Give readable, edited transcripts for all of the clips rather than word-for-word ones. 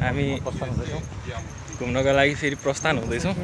हामी घुम्नको लागि फेरि प्रस्थान हुँदैछौँ।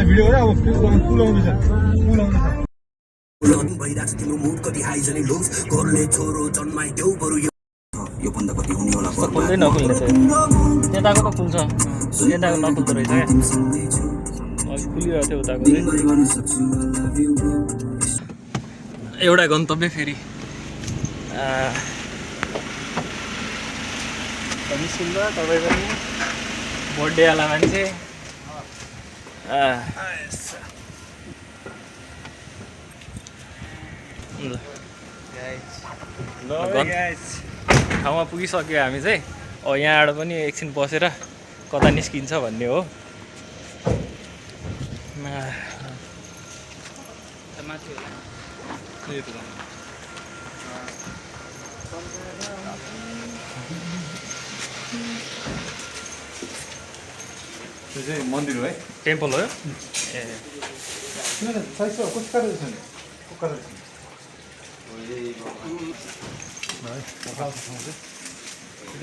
भिडियो हो अब पुल आउँदैछ भइरहेको छ तिम्रो मुड कति हाई जने लोज घरले छोरो जन्माइदेऊ बरु यो बन्द कति हुने होला खुल्दै नखुल्ने छ। यताको त खुल्छ, यताको नखुल्दो रहेछ क्या। खुलिरहेको थियो उताको चाहिँ। एउटा गन्तव्य फेरि निस्किन्छ तपाईँ पनि बर्थडेवाला मान्छे। ठाउँमा पुगिसक्यो हामी चाहिँ। यहाँबाट पनि एकछिन बसेर कता निस्किन्छ भन्ने हो। त्यो चाहिँ मन्दिर हो है, टेम्पल हो। ए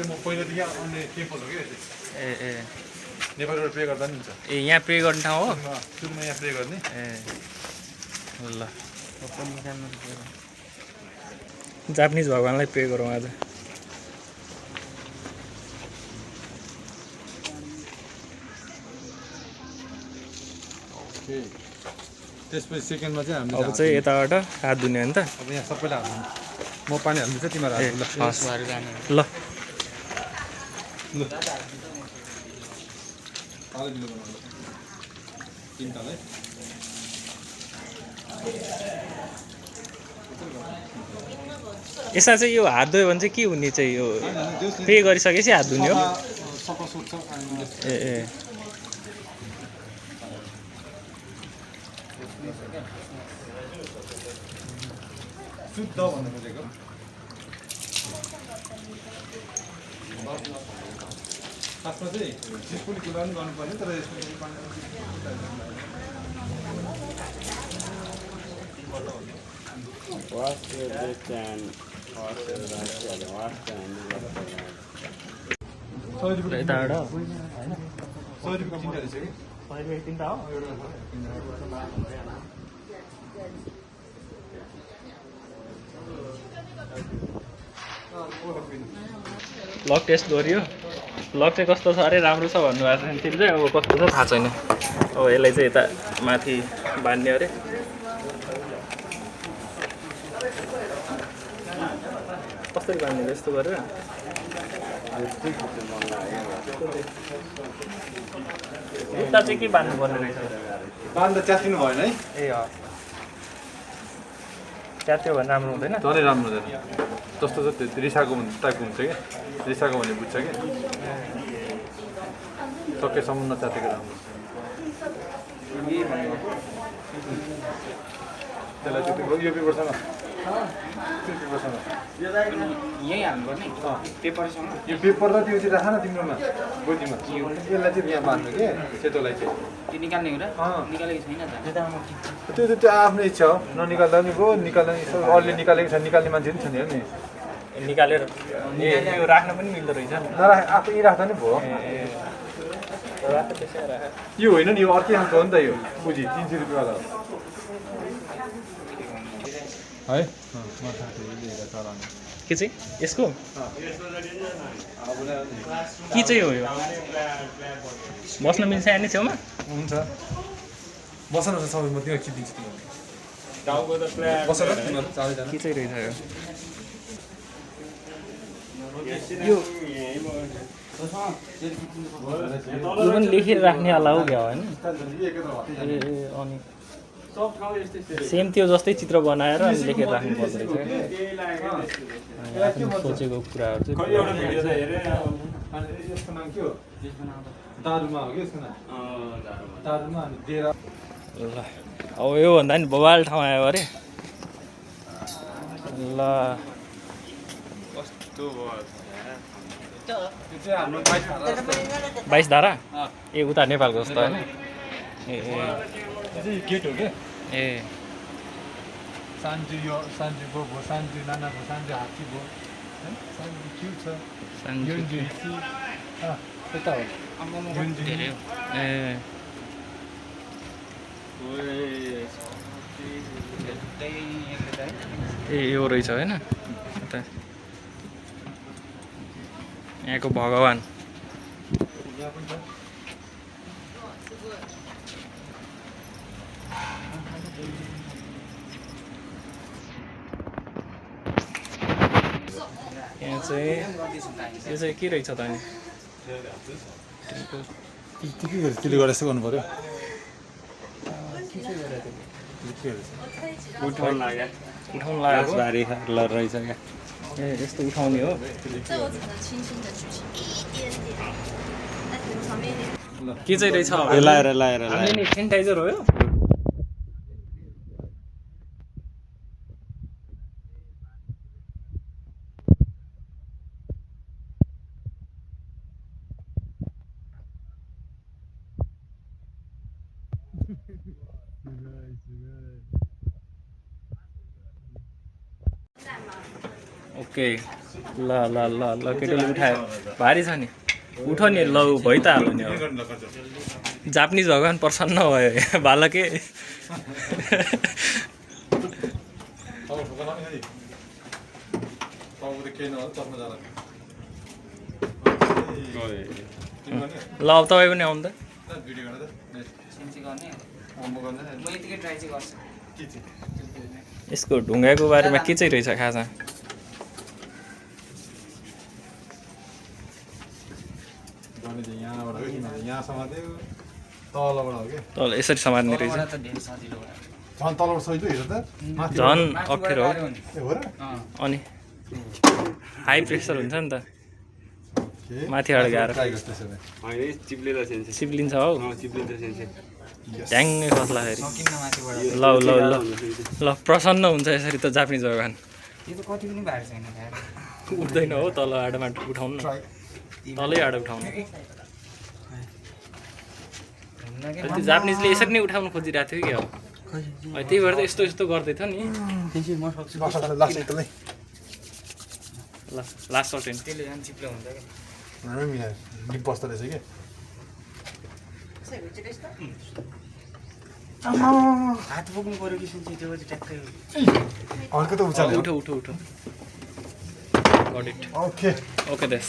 म पहिलादेखि आउने टेम्पल हो कि ए नेपालबाट प्रे गर्दा नि हुन्छ। ए यहाँ प्रे गर्ने ठाउँ हो। सुरुमा यहाँ प्रे गर्ने। ए ल जापानिज भगवान्लाई प्रे गरौँ आज। त्यसपछि सेकेन्डमा चाहिँ हामीले अब चाहिँ यताबाट हात धुने हो नि त। अब यहाँ सबैले हाल्नु, म पानी हाल्दैछ तिमीहरू हाल्नु। ल यसमा चाहिँ यो हात धोयो भने चाहिँ के हुने चाहिँ यो पे गरिसकेपछि हात धुने हो। ए शुद्ध भन्नु खोजेको। खासमा चाहिँ चिसपुली कुरा पनि गर्नुपर्ने, तर यसमा यताबाट 100 रुपियाँ किन्दा रहेछ कि 100 रुपियाँ किन्दा हो। लक टेस्ट गरियो। लक चाहिँ कस्तो छ अरे राम्रो छ भन्नुभएको छ। फेरि चाहिँ अब कस्तो छ थाहा छैन। अब यसलाई चाहिँ यता माथि बान्ने अरे। कसरी बान्ने यस्तो गरेर यता चाहिँ के बान्नु पर्ने रहेछ? बान्दा च्यातिनु भएन है। ए अँ च्यात्यो भने राम्रो हुँदैन। झनै राम्रो हुँदैन। जस्तो छ त्यो रिसाको टाइपको हुन्छ कि, रिसाको भने बुझ्छ कि सकेसम्म नच्यातेको राम्रो। त्यसलाई चाहिँ यो पेपरसँग यही हाल्नुपर्ने पेपरसँग। यो पेपर र त्यो चाहिँ राख न तिम्रोमा गोजीमा। यसलाई चाहिँ यहाँ बाँध्नु कि सेतोलाई चाहिँ त्यो निकाल्ने हो र निकालेको छैन त। त्यो आफ्नो इच्छा हो। ननिकाल्दा पनि भयो, निकाल्दा पनि अरूले निकालेको छ, निकाल्ने मान्छे पनि छ नि हो नि। निकालेर यो राख्न पनि मिल्दो रहेछ। नराख आफै राख्दा नि भयो। यो होइन नि, यो अर्कै खालको हो नि त। यो गोजी 300 रुपियाँवाला हो है। के चाहिँ यसको के चाहिँ हो यो? बस्न मिल्छ यहाँ नि छेउमा? हुन्छ। बस न सबै म त्यो खिचिदिन्छु तिमीलाई टाउको त प्राय बस न तिमीहरू चारैजना के चाहिँ रहेछ यो यो पनि लेखेर राख्ने होला हो क्या होइन ए अनि सेम त्यो जस्तै चित्र बनाएर अनि लेखेर राख्नु पर्दो रहेछ आफ्नो सोचेको कुराहरू चाहिँ अनि यसको नाम के हो दारुमा हो कि यसको नाम दारुमा अनि डेरा ल अब योभन्दा नि बवाल ठाउँ आयो अरे ल कस्तो भयो त्यो चाहिँ हाम्रो 22 धारा ए उता नेपालको जस्तो होइन ए गेट हो के ए सान्जु यो सान्जु भयो सान्जु नाना भयो सान्जु हात्ती भयो हैन सान्जु क्युट छ युन्जु यता हो धेरै हो ए यो रहेछ होइन यहाँको भगवान् यहाँ चाहिँ यो चाहिँ के रहेछ त अनि त्यसले गरेर यसो गर्नु पर्यो उठाउनु लाग्यो रहेछ क्या ए यस्तो उठाउने हो 这我只能轻轻的举起一点点，那可能旁边一点。 के चाहिँ रहेछ लाएर हामीले नि सेनिटाइजर हो यो ओके ल ल ल ल केटीले उठायो भारी छ नि उठो नि ल भइ त हाल्यो नि अब जापानिज भगवान् प्रसन्न भयो बालके ल अब तपाईँ पनि आउनु त यसको ढुङ्गाको बारेमा के चाहिँ रहेछ खासा तल यसरी समात्ने रहेछ झन् तलबाट सजिलो हेर त झन् अप्ठ्यारो हो हो र अनि हाई प्रेसर हुन्छ नि त माथिबाट गएर चिप्लिन्छ हौ ढ्याङ्गै खस्ला फेरि ल ल ल ल प्रसन्न हुन्छ यसरी त जापानिज भगवान् उठ्दैन हो तल आडोमा उठाउनु न तलै आडो उठाउनु त्यो जापानिजले यसरी नै उठाउनु खोजिरहेको थियो क्या हो त्यही भएर त यस्तो यस्तो गर्दै थियो नि ल लास्ट सर्टेन बस्दो रहेछ कि हात बोक्नु पर्यो कि सुन्छ त्यो चाहिँ ट्याक्कै अर्को त उचाल्यो उठो उठो उठो गट इट ओके ओके देस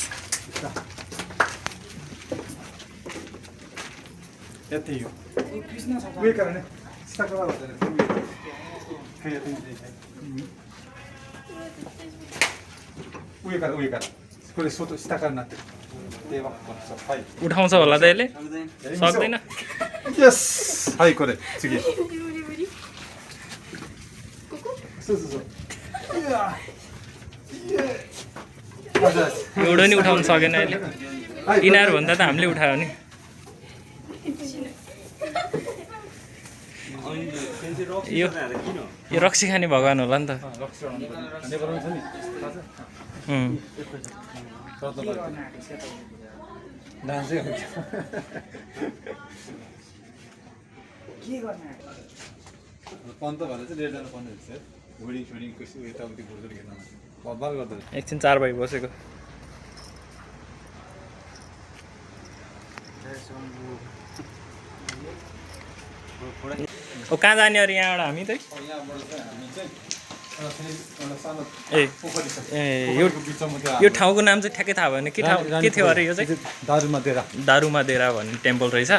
यति हो उयो कारण साकला भन्दैन उयो कारण कुनै सोतो स्टाकर न त्यही भन्छ हाई उठाउँछ होला त यसले सक्दैन यस हाई कोरे चिगे एउटा नि उठाउनु सकेन अहिले यिनीहरू भन्दा त हामीले उठायो नि यो रक्सी खाने भगवान् होला नि त पन्त भनेर चाहिँ लिएर जानु पर्ने रहेछ होडिङ सोडिङ कसो यताउति घुर्दो हेर्न बब्बाल गर्दो रहेछ एकछिन 4 बजी बसेको ओ कहाँ जाने अरे यहाँबाट हामी चाहिँ यहाँबाट चाहिँ हामी चाहिँ एउटा सानो ए पोखरी छ ए यो बिचमा यो ठाउँको नाम चाहिँ ठ्याक्कै थाहा भएन के ठाउँ के थियो अरे यो चाहिँ दारुमा देरा दारुमा देरा भन्ने टेम्पल रहेछ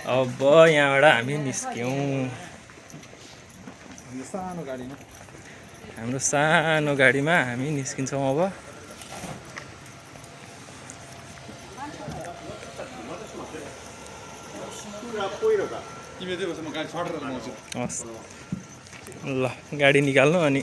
अब यहाँबाट हामी निस्क्यौँ सानो गाडीमा हाम्रो सानो गाडीमा हामी निस्किन्छौँ अब। हस् ल गाडी निकाल्नु अनि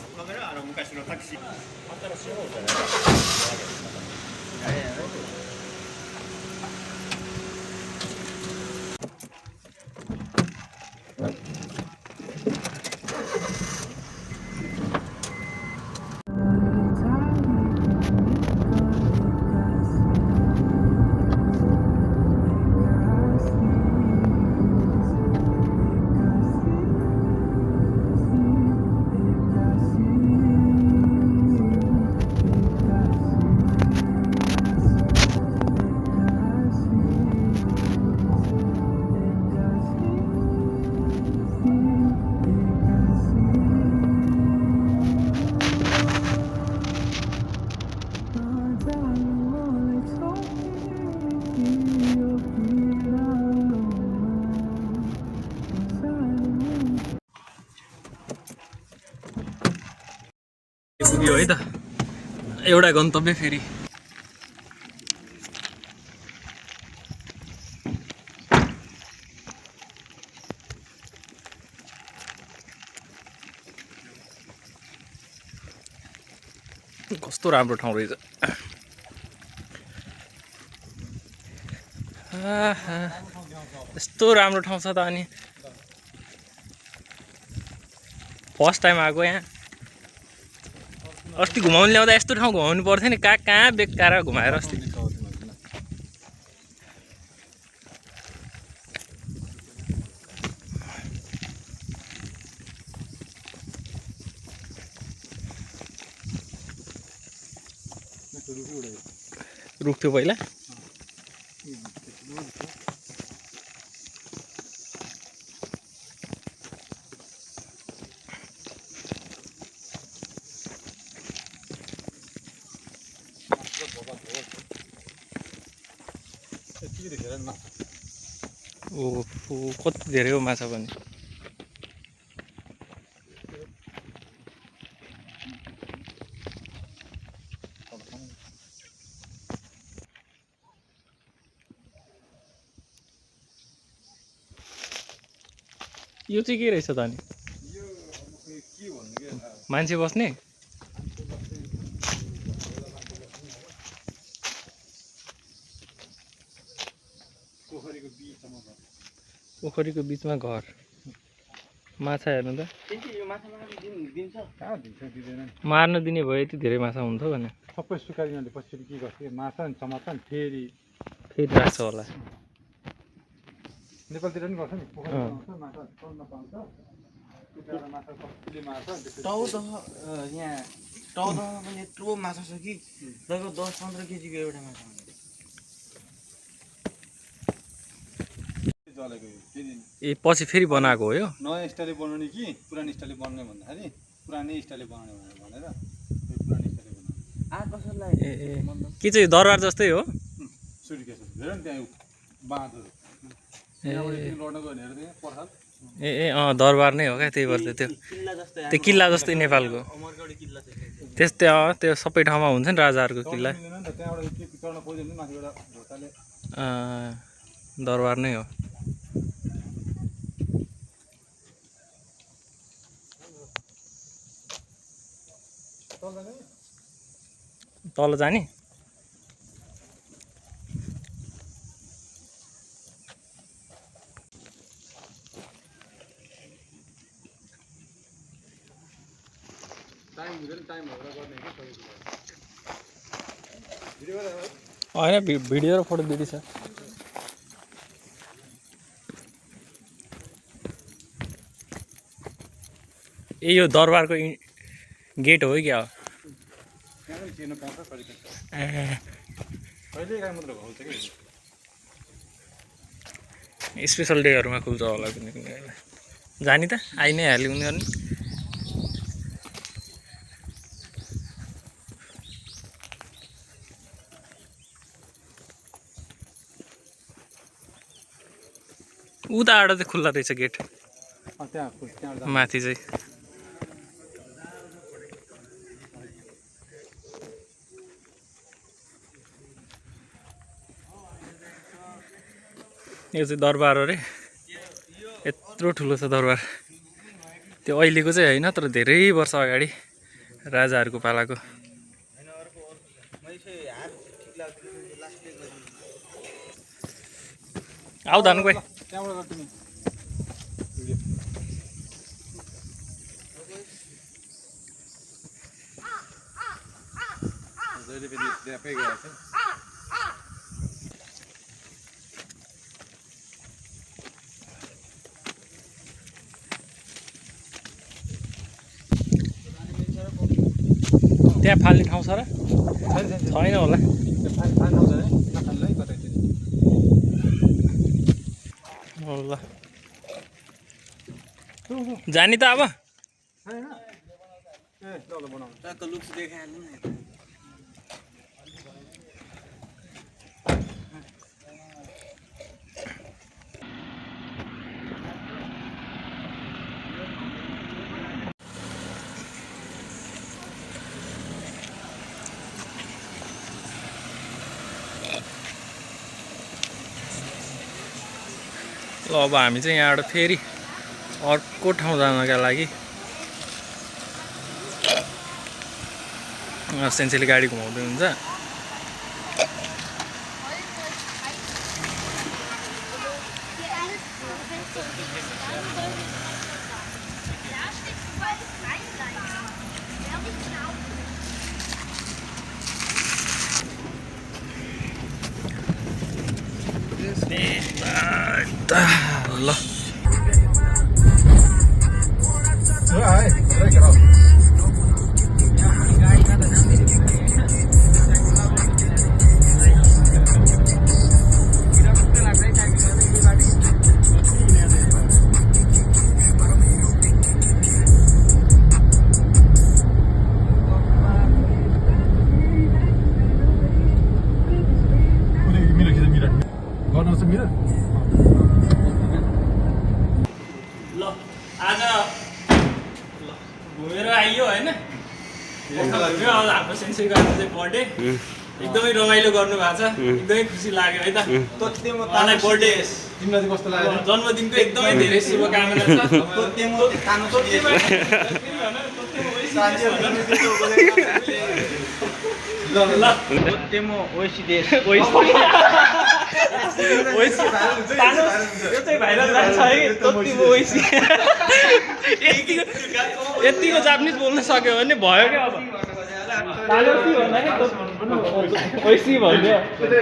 पुग्यो है त एउटा गन्तव्य फेरि। कस्तो राम्रो ठाउँ रहेछ। यस्तो राम्रो ठाउँ छ त अनि फर्स्ट टाइम आएको यहाँ। अस्ति घुमाउनु ल्याउँदा यस्तो ठाउँ घुमाउनु पर्थ्यो नि, कहाँ बेकार घुमाएर अस्ति। रुख थियो पहिला। ओहो कति धेरै हो माछा पनि। यो चाहिँ के रहेछ त अनि? मान्छे बस्ने? पोखरीको बिचमा घर। माछा हेर्नु त मार्न दिने भए यति धेरै माछा हुन्थ्यो भने। सबै सुकाइदिनाले पछि के गर्छ माछा नि समात्छ नि फेरि राख्छ होला। नेपालतिर पनि गर्छ नि पोखरी माछा चल्न पाउँछ माछा कतिले मार्छ यहाँ टाउमा पनि यत्रो माछा छ कि लगभग 10-15 केजीको एउटा माछा हुन्छ। ए पछि फेरि बनाएको हो यो? नयाँ स्टाइलले बनाउने कि पुरानो स्टाइलले बनाउने भन्दाखेरि पुरानै स्टाइलले बनाउने भनेर पुरानो स्टाइलले बनाउने। कसैलाई ए के चाहिँ दरबार जस्तै हो? सुर्केस हेर नि त्यहाँ बाँधहरू लड्न गयो भने हेर पर्खाल। ए दरबार नै हो क्या, त्यही भएर त्यो किल्ला जस्तै नेपालको त्यस्तै। त्यो सबै ठाउँमा हुन्छ नि राजाहरूको किल्ला। दरबार नै हो। तल जाने? होइन भिडियो र फोटो दुइटै छ। ए यो दरबारको गेट हो क्या? स्पेसल डेहरूमा खुल्छ होला कुनै कुनै बेला। जानी त आइ नै हाल्यो उनीहरू। ऊ उताबाट चाहिँ खुल्ला रहेछ गेट त्यहाँ माथि चाहिँ। यो चाहिँ दरबार हो रे, यत्रो ठुलो छ दरबार। त्यो अहिलेको चाहिँ होइन, तर धेरै वर्ष अगाडि राजाहरूको पालाको। आऊ धन गए त्यहाँबाट तिमी त्यहाँ फाल्ने ठाउँ छ र? छैन होला। ल जानी त अब लुक्स देखाइहाल्नु नि। ल अब हामी चाहिँ यहाँबाट फेरि अर्को ठाउँ जानका लागि सेन्सेली गाडी घुमाउँदै हुन्छ। ल आज घुमेर आइयो होइन। हाम्रो सेन्सेरीको आज चाहिँ बर्थडे, एकदमै रमाइलो गर्नु भएको छ, एकदमै खुसी लाग्यो है त। मलाई बर्थडे तिमीलाई चाहिँ कस्तो लाग्यो? जन्मदिनको एकदमै धेरै शुभकामना छ। यतिको जापानिज बोल्न सक्यो भने भयो क्या। अब ओइसी भन्यो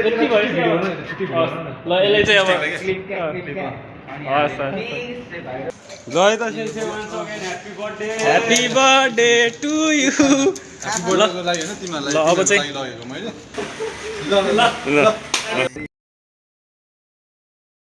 यति भयो। ल यसले चाहिँ अब ह्याप्पी बर्थडे टु यु। ल अब चाहिँ